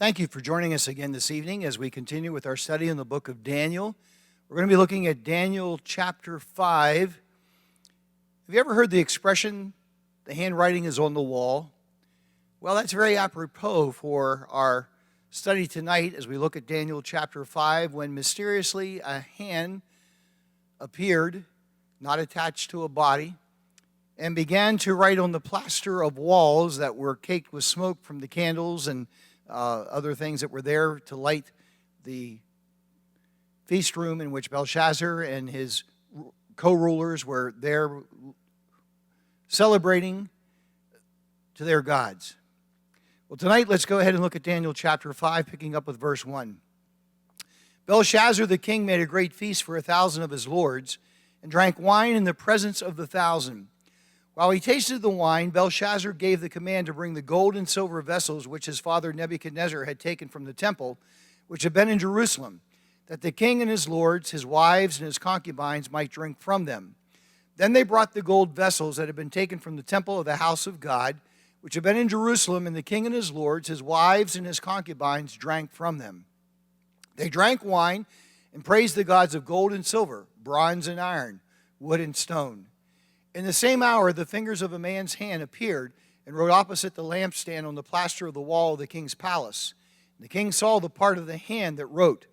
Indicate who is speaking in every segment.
Speaker 1: Thank you for joining us again this evening as we continue with our study in the book of Daniel. We're going to be looking at Daniel chapter 5. Have you ever heard the expression, the handwriting is on the wall? Well, that's very apropos for our study tonight as we look at Daniel chapter 5, when mysteriously a hand appeared, not attached to a body, and began to write on the plaster of walls that were caked with smoke from the candles and other things that were there to light the feast room in which Belshazzar and his co-rulers were there celebrating to their gods. Well, tonight let's go ahead and look at Daniel chapter 5, picking up with verse 1. Belshazzar the king made a great feast for 1,000 of his lords and drank wine in the presence of the 1,000. While he tasted the wine, Belshazzar gave the command to bring the gold and silver vessels which his father Nebuchadnezzar had taken from the temple, which had been in Jerusalem, that the king and his lords, his wives, and his concubines might drink from them. Then they brought the gold vessels that had been taken from the temple of the house of God, which had been in Jerusalem, and the king and his lords, his wives, and his concubines drank from them. They drank wine and praised the gods of gold and silver, bronze and iron, wood and stone. In the same hour, the fingers of a man's hand appeared and wrote opposite the lampstand on the plaster of the wall of the king's palace. And the king saw the part of the hand that wrote.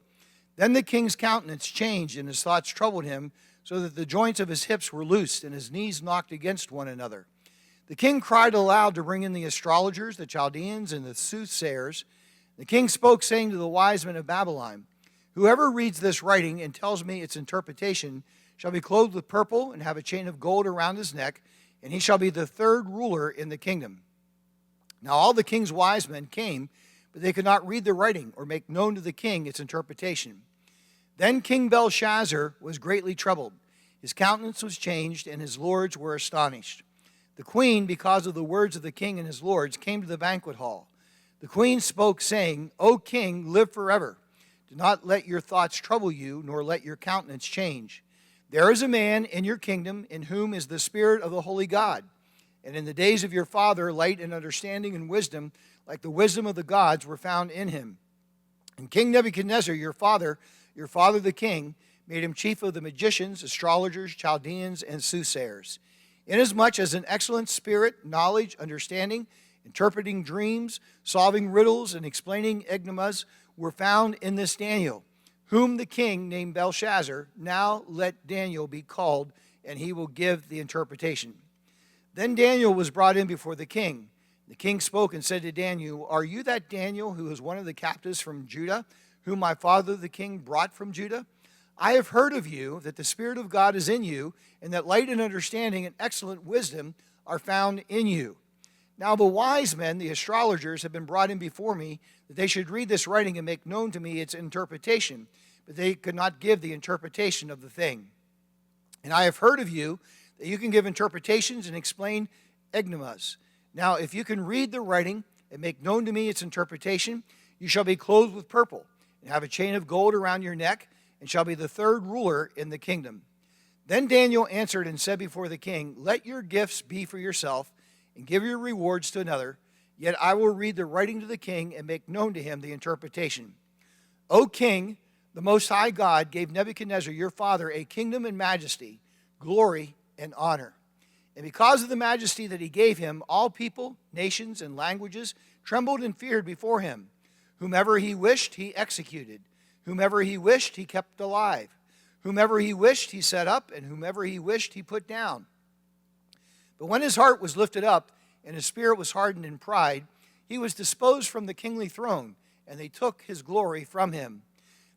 Speaker 1: Then the king's countenance changed, and his thoughts troubled him, so that the joints of his hips were loosed, and his knees knocked against one another. The king cried aloud to bring in the astrologers, the Chaldeans, and the soothsayers. The king spoke, saying to the wise men of Babylon, "Whoever reads this writing and tells me its interpretation shall be clothed with purple and have a chain of gold around his neck, and he shall be the third ruler in the kingdom." Now all the king's wise men came, but they could not read the writing or make known to the king its interpretation. Then King Belshazzar was greatly troubled. His countenance was changed, and his lords were astonished. The queen, because of the words of the king and his lords, came to the banquet hall. The queen spoke, saying, "O king, live forever. Do not let your thoughts trouble you, nor let your countenance change. There is a man in your kingdom in whom is the spirit of the holy God. And in the days of your father, light and understanding and wisdom, like the wisdom of the gods, were found in him. And King Nebuchadnezzar, your father the king, made him chief of the magicians, astrologers, Chaldeans, and soothsayers. Inasmuch as an excellent spirit, knowledge, understanding, interpreting dreams, solving riddles, and explaining enigmas were found in this Daniel, whom the king named Belshazzar. Now let Daniel be called, and he will give the interpretation." Then Daniel was brought in before the king. The king spoke and said to Daniel, "Are you that Daniel who is one of the captives from Judah, whom my father the king brought from Judah? I have heard of you, that the Spirit of God is in you, and that light and understanding and excellent wisdom are found in you. Now the wise men, the astrologers, have been brought in before me, that they should read this writing and make known to me its interpretation, but they could not give the interpretation of the thing. And I have heard of you, that you can give interpretations and explain enigmas. Now if you can read the writing and make known to me its interpretation, you shall be clothed with purple, and have a chain of gold around your neck, and shall be the third ruler in the kingdom." Then Daniel answered and said before the king, "Let your gifts be for yourself, and give your rewards to another, yet I will read the writing to the king and make known to him the interpretation. O king, the Most High God gave Nebuchadnezzar your father a kingdom and majesty, glory and honor. And because of the majesty that he gave him, all people, nations, and languages trembled and feared before him. Whomever he wished, he executed. Whomever he wished, he kept alive. Whomever he wished, he set up, and whomever he wished, he put down. But when his heart was lifted up, and his spirit was hardened in pride, he was disposed from the kingly throne, and they took his glory from him.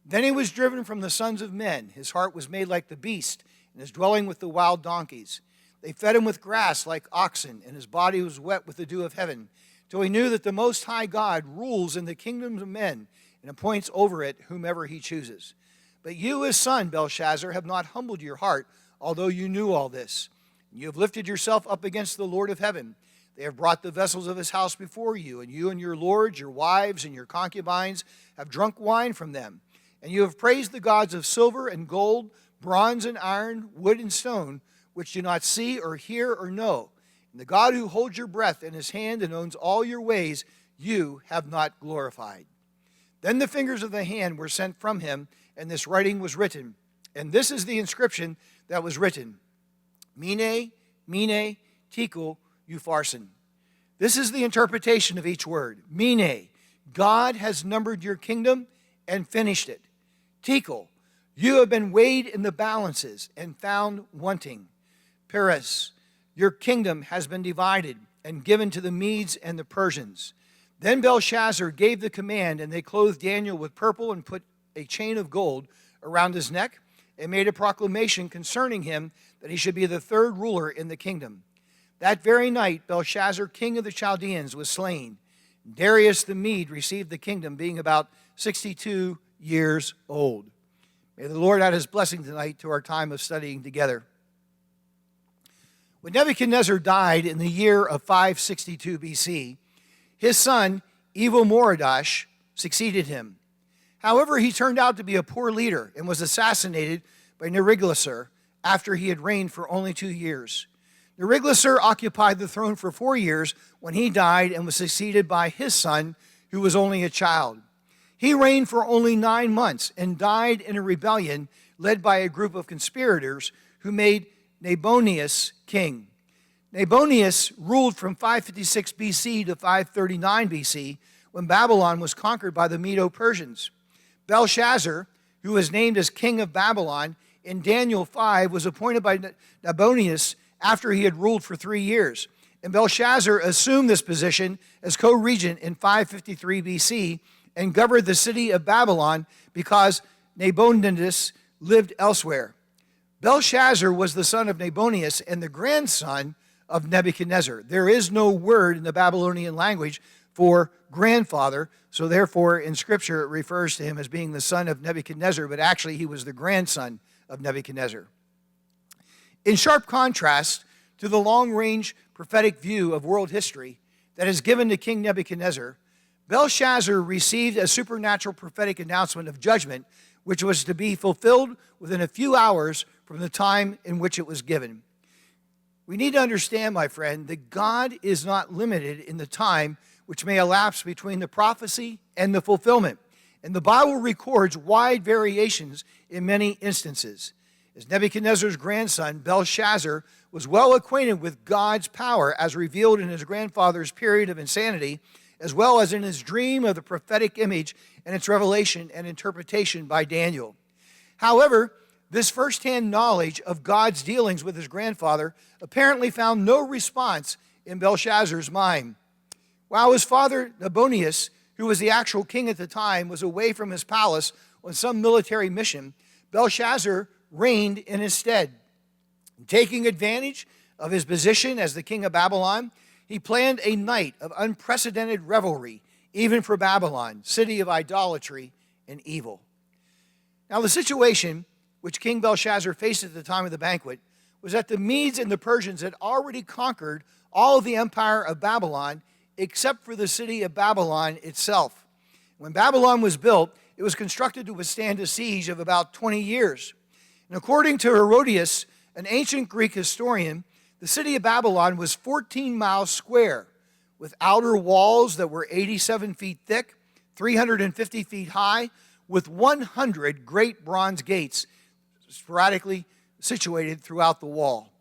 Speaker 1: Then he was driven from the sons of men. His heart was made like the beast, and his dwelling with the wild donkeys. They fed him with grass like oxen, and his body was wet with the dew of heaven, till he knew that the Most High God rules in the kingdoms of men, and appoints over it whomever he chooses. But you, his son, Belshazzar, have not humbled your heart, although you knew all this. You have lifted yourself up against the Lord of heaven. They have brought the vessels of his house before you, and you and your lords, your wives, and your concubines have drunk wine from them. And you have praised the gods of silver and gold, bronze and iron, wood and stone, which do not see or hear or know. And the God who holds your breath in his hand and owns all your ways, you have not glorified. Then the fingers of the hand were sent from him, and this writing was written. And this is the inscription that was written: Mene, Mene, Tekel, Upharsin. This is the interpretation of each word. Mene, God has numbered your kingdom and finished it. Tekel, you have been weighed in the balances and found wanting. Peres, your kingdom has been divided and given to the Medes and the Persians. Then Belshazzar gave the command, and they clothed Daniel with purple and put a chain of gold around his neck and made a proclamation concerning him that he should be the third ruler in the kingdom. That very night, Belshazzar, king of the Chaldeans, was slain. Darius the Mede received the kingdom, being about 62 years old. May the Lord add his blessing tonight to our time of studying together. When Nebuchadnezzar died in the year of 562 BC, his son, Evil-Merodach, succeeded him. However, he turned out to be a poor leader and was assassinated by Neriglissar after he had reigned for only 2 years. Neriglissar occupied the throne for 4 years when he died and was succeeded by his son, who was only a child. He reigned for only 9 months and died in a rebellion led by a group of conspirators who made Nabonidus king. Nabonidus ruled from 556 BC to 539 BC when Babylon was conquered by the Medo-Persians. Belshazzar, who was named as king of Babylon in Daniel 5, was appointed by Nabonidus after he had ruled for 3 years. And Belshazzar assumed this position as co-regent in 553 BC and governed the city of Babylon because Nabonidus lived elsewhere. Belshazzar was the son of Nabonidus and the grandson of Nebuchadnezzar. There is no word in the Babylonian language for grandfather, so therefore in Scripture it refers to him as being the son of Nebuchadnezzar, but actually he was the grandson of Nebuchadnezzar. In sharp contrast to the long-range prophetic view of world history that is given to King Nebuchadnezzar, Belshazzar received a supernatural prophetic announcement of judgment, which was to be fulfilled within a few hours from the time in which it was given. We need to understand, my friend, that God is not limited in the time which may elapse between the prophecy and the fulfillment. And the Bible records wide variations in many instances. As Nebuchadnezzar's grandson, Belshazzar, was well acquainted with God's power as revealed in his grandfather's period of insanity, as well as in his dream of the prophetic image and its revelation and interpretation by Daniel. However, this firsthand knowledge of God's dealings with his grandfather apparently found no response in Belshazzar's mind. While his father Nabonidus, who was the actual king at the time, was away from his palace on some military mission, Belshazzar reigned in his stead. Taking advantage of his position as the king of Babylon, he planned a night of unprecedented revelry, even for Babylon, city of idolatry and evil. Now, the situation which King Belshazzar faced at the time of the banquet was that the Medes and the Persians had already conquered all of the empire of Babylon except for the city of Babylon itself. When Babylon was built, it was constructed to withstand a siege of about 20 years. And according to Herodotus, an ancient Greek historian, the city of Babylon was 14 miles square, with outer walls that were 87 feet thick, 350 feet high, with 100 great bronze gates sporadically situated throughout the wall.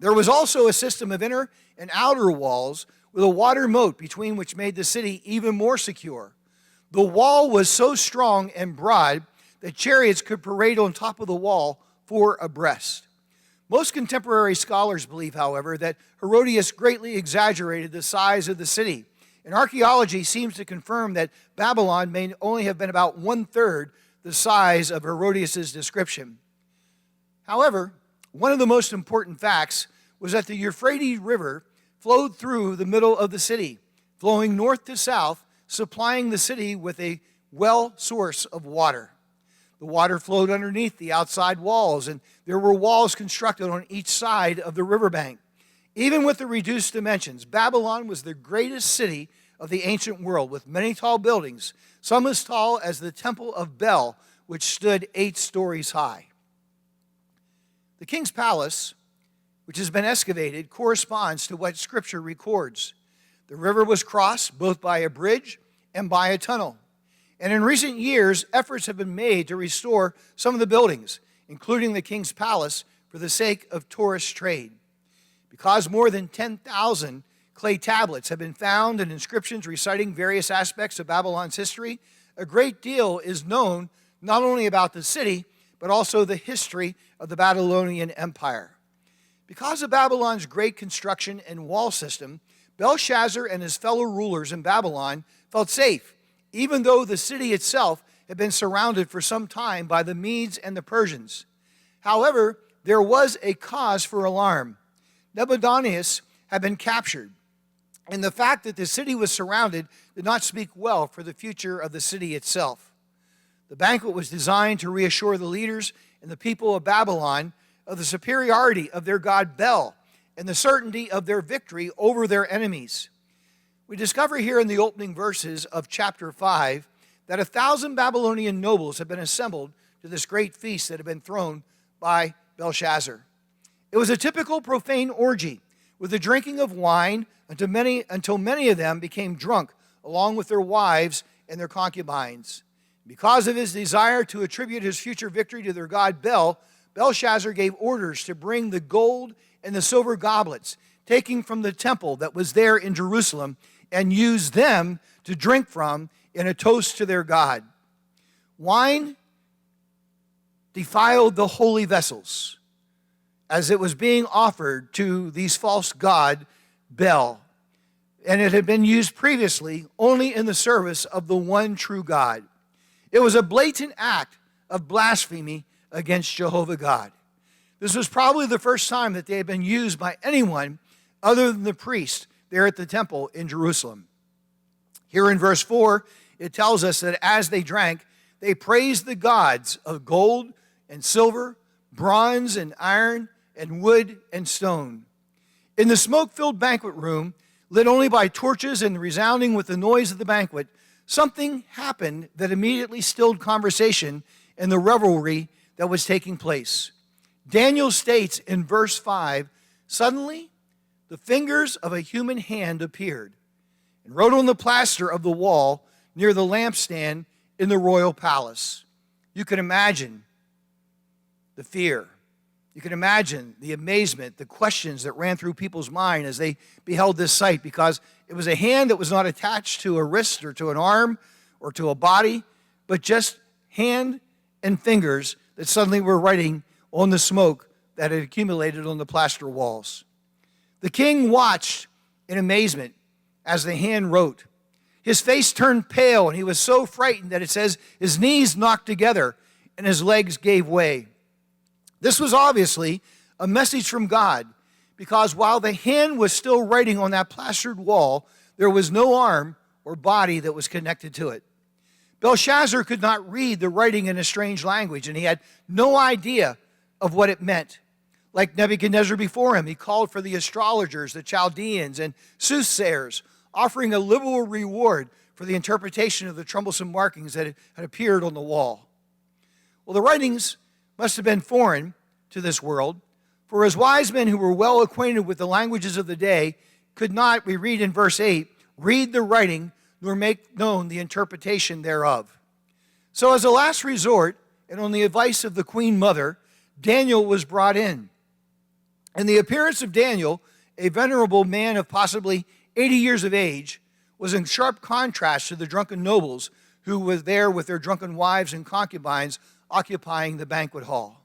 Speaker 1: There was also a system of inner and outer walls with a water moat between, which made the city even more secure. The wall was so strong and broad that chariots could parade on top of the wall 4 abreast. Most contemporary scholars believe, however, that Herodotus greatly exaggerated the size of the city, and archaeology seems to confirm that Babylon may only have been about 1/3 the size of Herodotus' description. However, one of the most important facts was that the Euphrates River flowed through the middle of the city, flowing north to south, supplying the city with a well source of water. The water flowed underneath the outside walls, and there were walls constructed on each side of the riverbank. Even with the reduced dimensions, Babylon was the greatest city of the ancient world, with many tall buildings, some as tall as the Temple of Bel, which stood 8 stories high. The king's palace, which has been excavated, corresponds to what Scripture records. The river was crossed both by a bridge and by a tunnel. And in recent years, efforts have been made to restore some of the buildings, including the king's palace, for the sake of tourist trade. Because more than 10,000 clay tablets have been found and inscriptions reciting various aspects of Babylon's history, a great deal is known not only about the city, but also the history of the Babylonian Empire. Because of Babylon's great construction and wall system, Belshazzar and his fellow rulers in Babylon felt safe, even though the city itself had been surrounded for some time by the Medes and the Persians. However, there was a cause for alarm. Nabonidus had been captured, and the fact that the city was surrounded did not speak well for the future of the city itself. The banquet was designed to reassure the leaders and the people of Babylon of the superiority of their god Bel and the certainty of their victory over their enemies. We discover here in the opening verses of chapter 5 that 1,000 Babylonian nobles had been assembled to this great feast that had been thrown by Belshazzar. It was a typical profane orgy with the drinking of wine until many of them became drunk, along with their wives and their concubines. Because of his desire to attribute his future victory to their god Bel, Belshazzar gave orders to bring the gold and the silver goblets, taken from the temple that was there in Jerusalem, and use them to drink from in a toast to their god. Wine defiled the holy vessels as it was being offered to these false god Bel, and it had been used previously only in the service of the one true God. It was a blatant act of blasphemy against Jehovah God. This was probably the first time that they had been used by anyone other than the priest there at the temple in Jerusalem. Here in verse 4, it tells us that as they drank, they praised the gods of gold and silver, bronze and iron, and wood and stone. In the smoke-filled banquet room, lit only by torches and resounding with the noise of the banquet, something happened that immediately stilled conversation and the revelry that was taking place. Daniel states in verse 5, "Suddenly the fingers of a human hand appeared and wrote on the plaster of the wall near the lampstand in the royal palace." You can imagine the fear. You can imagine the amazement, the questions that ran through people's mind as they beheld this sight, because it was a hand that was not attached to a wrist or to an arm or to a body, but just hand and fingers that suddenly were writing on the smoke that had accumulated on the plaster walls. The king watched in amazement as the hand wrote. His face turned pale, and he was so frightened that it says his knees knocked together and his legs gave way. This was obviously a message from God, because while the hand was still writing on that plastered wall, there was no arm or body that was connected to it. Belshazzar could not read the writing in a strange language, and he had no idea of what it meant. Like Nebuchadnezzar before him, he called for the astrologers, the Chaldeans, and soothsayers, offering a liberal reward for the interpretation of the troublesome markings that had appeared on the wall. Well, the writings must have been foreign to this world, for as wise men who were well acquainted with the languages of the day could not, we read in verse 8, read the writing nor make known the interpretation thereof. So as a last resort, and on the advice of the queen mother, Daniel was brought in. And the appearance of Daniel, a venerable man of possibly 80 years of age, was in sharp contrast to the drunken nobles who were there with their drunken wives and concubines occupying the banquet hall.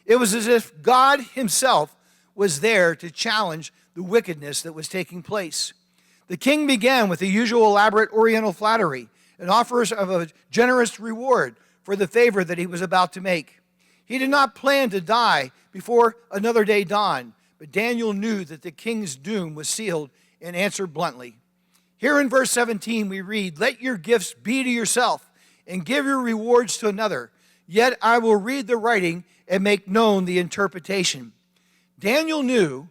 Speaker 1: It was as if God himself was there to challenge the wickedness that was taking place. The king began with the usual elaborate oriental flattery and offers of a generous reward for the favor that he was about to make. He did not plan to die before another day dawned, but Daniel knew that the king's doom was sealed and answered bluntly. Here in verse 17 we read, "Let your gifts be to yourself and give your rewards to another, yet I will read the writing and make known the interpretation." Daniel knew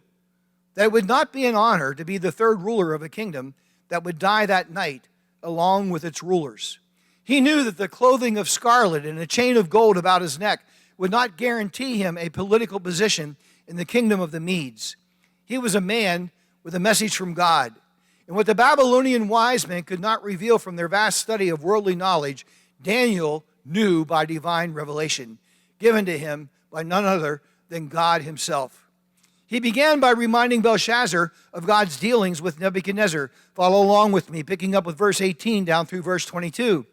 Speaker 1: that it would not be an honor to be the third ruler of a kingdom that would die that night along with its rulers. He knew that the clothing of scarlet and a chain of gold about his neck would not guarantee him a political position in the kingdom of the Medes. He was a man with a message from God. And what the Babylonian wise men could not reveal from their vast study of worldly knowledge, Daniel knew by divine revelation, given to him by none other than God himself. He began by reminding Belshazzar of God's dealings with Nebuchadnezzar. Follow along with me, picking up with verse 18 down through verse 22.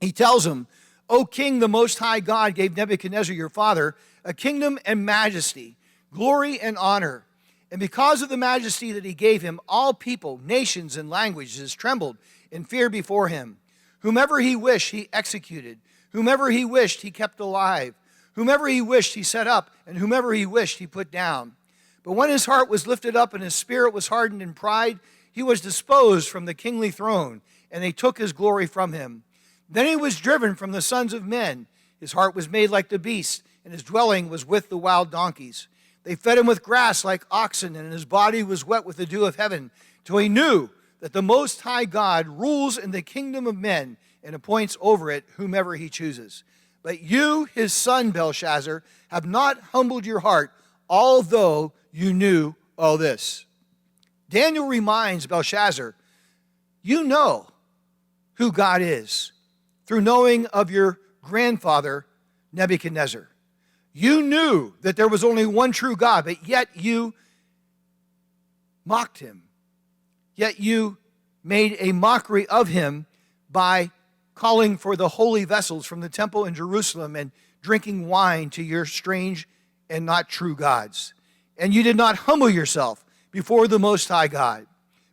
Speaker 1: He tells him, O king, the Most High God gave Nebuchadnezzar your father a kingdom and majesty, glory and honor. And because of the majesty that he gave him, all people, nations, and languages trembled in fear before him. Whomever he wished, he executed. Whomever he wished, he kept alive. Whomever he wished, he set up. And whomever he wished, he put down. But when his heart was lifted up and his spirit was hardened in pride, he was disposed from the kingly throne, and they took his glory from him. Then he was driven from the sons of men. His heart was made like the beast, and his dwelling was with the wild donkeys. They fed him with grass like oxen, and his body was wet with the dew of heaven, till he knew that the Most High God rules in the kingdom of men and appoints over it whomever he chooses. But you, his son Belshazzar, have not humbled your heart, although you knew all this. Daniel reminds Belshazzar, you know who God is through knowing of your grandfather Nebuchadnezzar. You knew that there was only one true God, but yet you mocked him. Yet you made a mockery of him by calling for the holy vessels from the temple in Jerusalem and drinking wine to your strange and not true gods. And you did not humble yourself before the Most High God,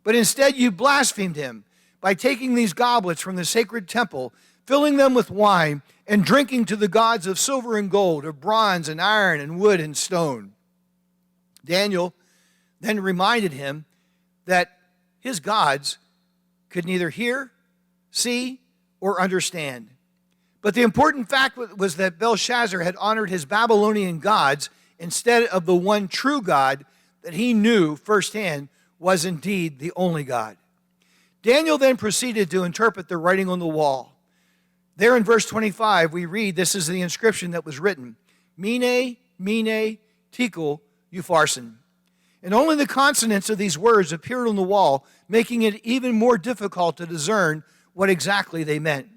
Speaker 1: but instead you blasphemed him by taking these goblets from the sacred temple, filling them with wine, and drinking to the gods of silver and gold, of bronze and iron and wood and stone. Daniel then reminded him that his gods could neither hear, see, or understand. But the important fact was that Belshazzar had honored his Babylonian gods instead of the one true God that he knew firsthand was indeed the only God. Daniel then proceeded to interpret the writing on the wall. There in verse 25, we read, this is the inscription that was written, Mene, Mene, Tekel, Upharsin. And only the consonants of these words appeared on the wall, making it even more difficult to discern what exactly they meant.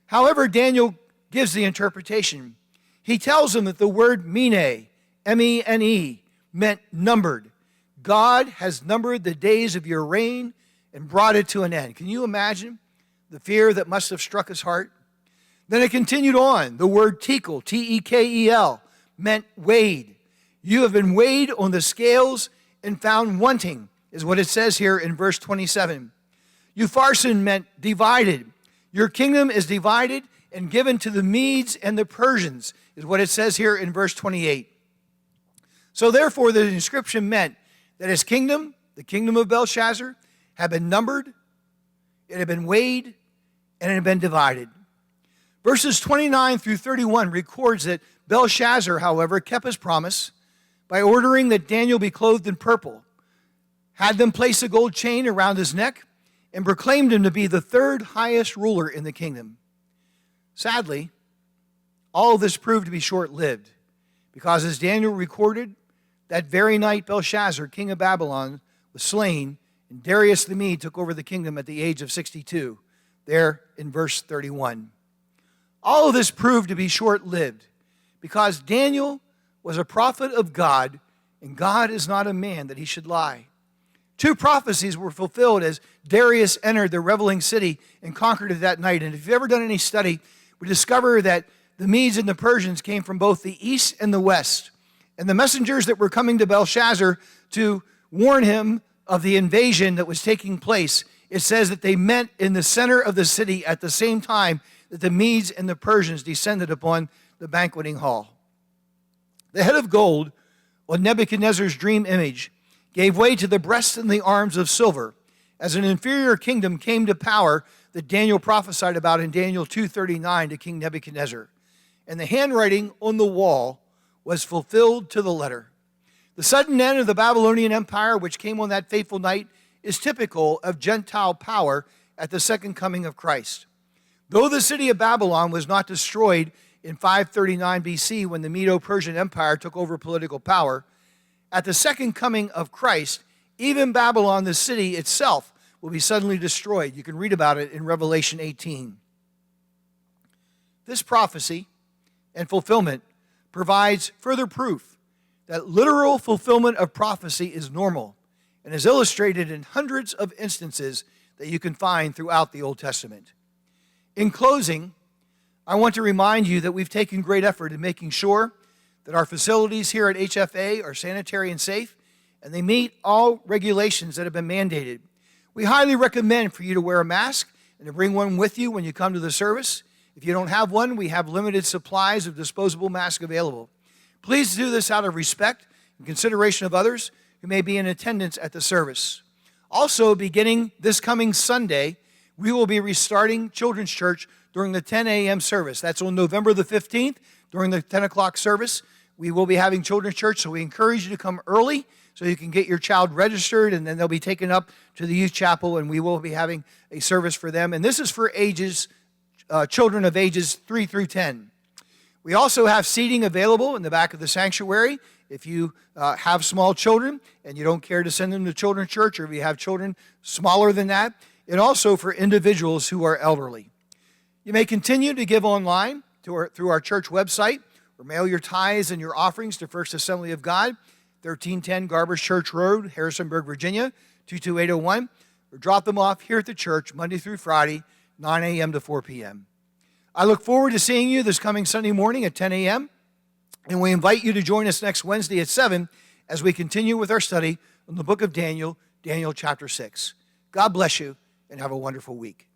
Speaker 1: However, Daniel gives the interpretation. He tells them that the word Mene, M-E-N-E, meant numbered. God has numbered the days of your reign and brought it to an end. Can you imagine the fear that must have struck his heart? Then it continued on. The word Tekel, T-E-K-E-L, meant weighed. You have been weighed on the scales and found wanting, is what it says here in verse 27. Upharsin meant divided. Your kingdom is divided and given to the Medes and the Persians, is what it says here in verse 28. So therefore, the inscription meant that his kingdom, the kingdom of Belshazzar, had been numbered, it had been weighed, and it had been divided. Verses 29 through 31 records that Belshazzar, however, kept his promise by ordering that Daniel be clothed in purple, had them place a gold chain around his neck, and proclaimed him to be the third highest ruler in the kingdom. Sadly, all of this proved to be short-lived, because as Daniel recorded, that very night Belshazzar, king of Babylon, was slain, and Darius the Mede took over the kingdom at the age of 62, there in verse 31. All of this proved to be short-lived, because Daniel was a prophet of God, and God is not a man that he should lie. Two prophecies were fulfilled as Darius entered the reveling city and conquered it that night. And if you've ever done any study, we discover that the Medes and the Persians came from both the east and the west. And the messengers that were coming to Belshazzar to warn him of the invasion that was taking place, it says that they met in the center of the city at the same time that the Medes and the Persians descended upon the banqueting hall. The head of gold on Nebuchadnezzar's dream image gave way to the breasts and the arms of silver as an inferior kingdom came to power that Daniel prophesied about in Daniel 2:39 to King Nebuchadnezzar. And the handwriting on the wall was fulfilled to the letter. The sudden end of the Babylonian Empire, which came on that fateful night, is typical of Gentile power at the second coming of Christ. Though the city of Babylon was not destroyed in 539 BC when the Medo-Persian Empire took over political power, at the second coming of Christ, even Babylon, the city itself, will be suddenly destroyed. You can read about it in Revelation 18. This prophecy and fulfillment provides further proof that literal fulfillment of prophecy is normal and is illustrated in hundreds of instances that you can find throughout the Old Testament. In closing, I want to remind you that we've taken great effort in making sure that our facilities here at HFA are sanitary and safe, and they meet all regulations that have been mandated. We highly recommend for you to wear a mask and to bring one with you when you come to the service. If you don't have one, we have limited supplies of disposable masks available. Please do this out of respect and consideration of others who may be in attendance at the service. Also, beginning this coming Sunday, we will be restarting Children's Church during the 10 a.m. service. That's on November the 15th during the 10 o'clock service. We will be having Children's Church, so we encourage you to come early so you can get your child registered, and then they'll be taken up to the youth chapel, and we will be having a service for them. And this is for children of ages 3 through 10. We also have seating available in the back of the sanctuary. If you have small children and you don't care to send them to Children's Church, or if you have children smaller than that, and also for individuals who are elderly. You may continue to give online through our church website, or mail your tithes and your offerings to First Assembly of God, 1310 Garbers Church Road, Harrisonburg, Virginia, 22801, or drop them off here at the church Monday through Friday, 9 a.m. to 4 p.m. I look forward to seeing you this coming Sunday morning at 10 a.m., and we invite you to join us next Wednesday at 7 as we continue with our study on the book of Daniel, Daniel chapter 6. God bless you, and have a wonderful week.